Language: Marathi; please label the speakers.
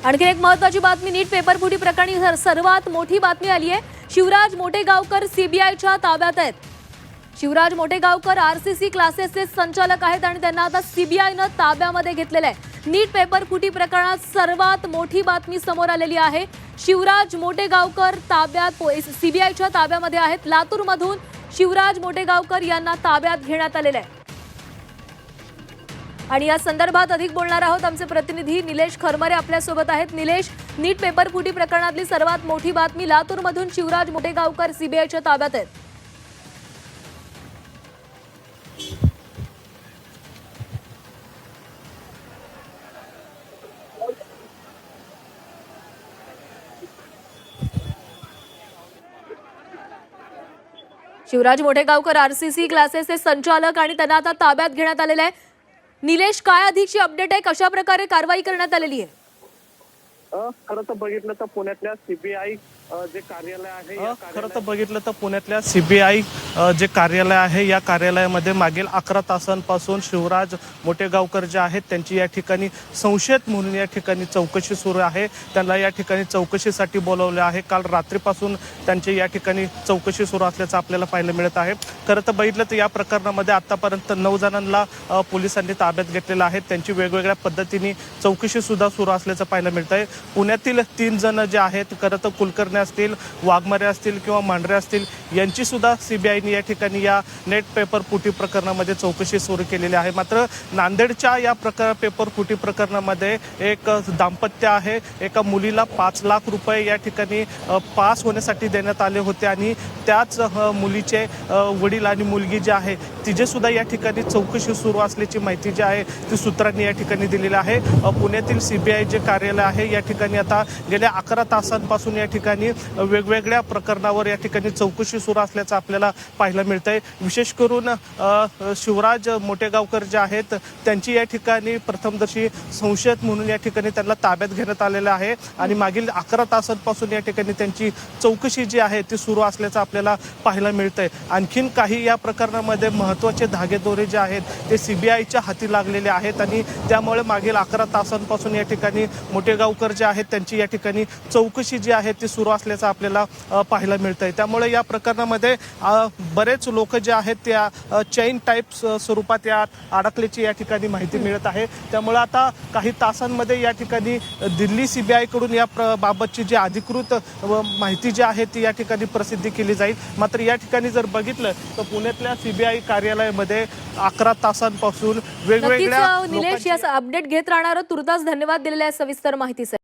Speaker 1: आणखी एक महत्त्वाची बातमी, नीट पेपर फुटी प्रकरणी सर्वात मोठी बातमी आली आहे। शिवराज मोटेगावकर सीबीआयच्या ताब्यात आहेत। शिवराज मोटेगावकर आरसीसी क्लासेसचे संचालक आहेत आणि त्यांना आता सीबीआयने ताब्यामध्ये घेतलेले आहे। नीट पेपर फुटी प्रकरणात सर्वात मोठी बातमी समोर आलेली आहे। शिवराज मोटेगावकर ताब्यात सीबीआयच्या ताब्यामध्ये आहेत। लातूरमधून शिवराज मोटेगावकर यांना ताब्यात घेण्यात आलेले आहे आणि या संदर्भात अधिक बोलणार आहोत। आमचे प्रतिनिधी निलेश खरमरे आपल्या सोबत आहेत। निलेश, नीट पेपर फुटी प्रकरणातली सर्वात मोठी बातमी, लातूरमधून शिवराज मोटेगावकर सीबीआयच्या ताब्यात आहेत। शिवराज मोटेगावकर आरसीसी क्लासेसचे संचालक आणि त्यांना आता ताब्यात घेण्यात आलेले आहे। निलेश, काय अधिकची अपडेट आहे, कशा प्रकारे कारवाई करण्यात आलेली आहे?
Speaker 2: खरं तर बघितलं तर पुण्यातल्या सीबीआय जे कार्यालय आहे, जे कार्यालय आहे, या कार्यालयामध्ये मागील 11 तासांपासून शिवराज मोटेगावकर जे आहेत त्यांची या ठिकाणी संशयित म्हणून या ठिकाणी चौकशी सुरू आहे। त्यांना या ठिकाणी चौकशीसाठी बोलवले आहे। काल रात्रीपासून त्यांची या ठिकाणी चौकशी सुरू असल्याचं आपल्याला पाहायला मिळत आहे। खरं तर बघितलं तर या प्रकरणामध्ये आतापर्यंत 9 जणांना पोलिसांनी ताब्यात घेतलेलं आहे। त्यांची वेगवेगळ्या पद्धतीने चौकशी सुद्धा सुरू असल्याचं पाहायला मिळत आहे। पुण्यातील 3 जण जे आहेत, खरं तर कुलकर्णी असतील, वाघमारे असतील किंवा मांढरे असतील, यांची सुद्धा सीबीआयने या ठिकाणी या नेट पेपर फुटी प्रकरणामध्ये चौकशी सुरू केलेली आहे। मात्र नांदेडच्या या पेपर फुटी प्रकरणामध्ये एक दाम्पत्य आहे। एका मुलीला 5 लाख रुपये या ठिकाणी पास होण्यासाठी देण्यात आले होते आणि त्याच मुलीचे वडील आणि मुलगी जी आहे तिचे सुद्धा या ठिकाणी चौकशी सुरू असल्याची माहिती जी आहे ती सूत्रांनी या ठिकाणी दिलेली आहे। पुण्यातील सीबीआय जे कार्यालय आहे या ठिकाणी आता गेल्या 11 तासांपासून या ठिकाणी वेगवेगळ्या प्रकरणावर या ठिकाणी चौकशी सुरू असल्याचं आपल्याला पाहायला मिळतंय। विशेष करून शिवराज मोटेगावकर जे आहेत त्यांची या ठिकाणी प्रथमदर्शी संशयित म्हणून या ठिकाणी त्यांना ताब्यात घेण्यात आलेलं आहे आणि मागील 11 तासांपासून या ठिकाणी त्यांची चौकशी जी आहे ती सुरू असल्याचं आपल्याला पाहायला मिळतंय। आणखीन काही या प्रकरणामध्ये महत्त्वाचे धागेदोरे जे आहेत ते सीबीआयच्या हाती लागलेले आहेत आणि त्यामुळे मागील 11 तासांपासून या ठिकाणी मोटेगावकर जे आहेत त्यांची या ठिकाणी चौकशी जी आहे ती सुरू असल्याचं आपल्याला पाहायला मिळतंय। त्यामुळे या प्रकरणामध्ये बरेच लोक जे आहेत त्या चेन टाईप स्वरूपात या अडकल्याची या ठिकाणी माहिती मिळत आहे। त्यामुळे आता काही तासांमध्ये या ठिकाणी दिल्ली सीबीआय कडून या बाबतची जी अधिकृत माहिती जी आहे ती या ठिकाणी प्रसिद्धी केली जाईल। मात्र या ठिकाणी जर बघितलं तर पुण्यातल्या सीबीआय कार्यालयामध्ये 11 तासांपासून वेगवेगळ्या
Speaker 1: निलेश, या अपडेट घेत राहणार, तुर्तास धन्यवाद दिलेल्या सविस्तर माहितीसाठी।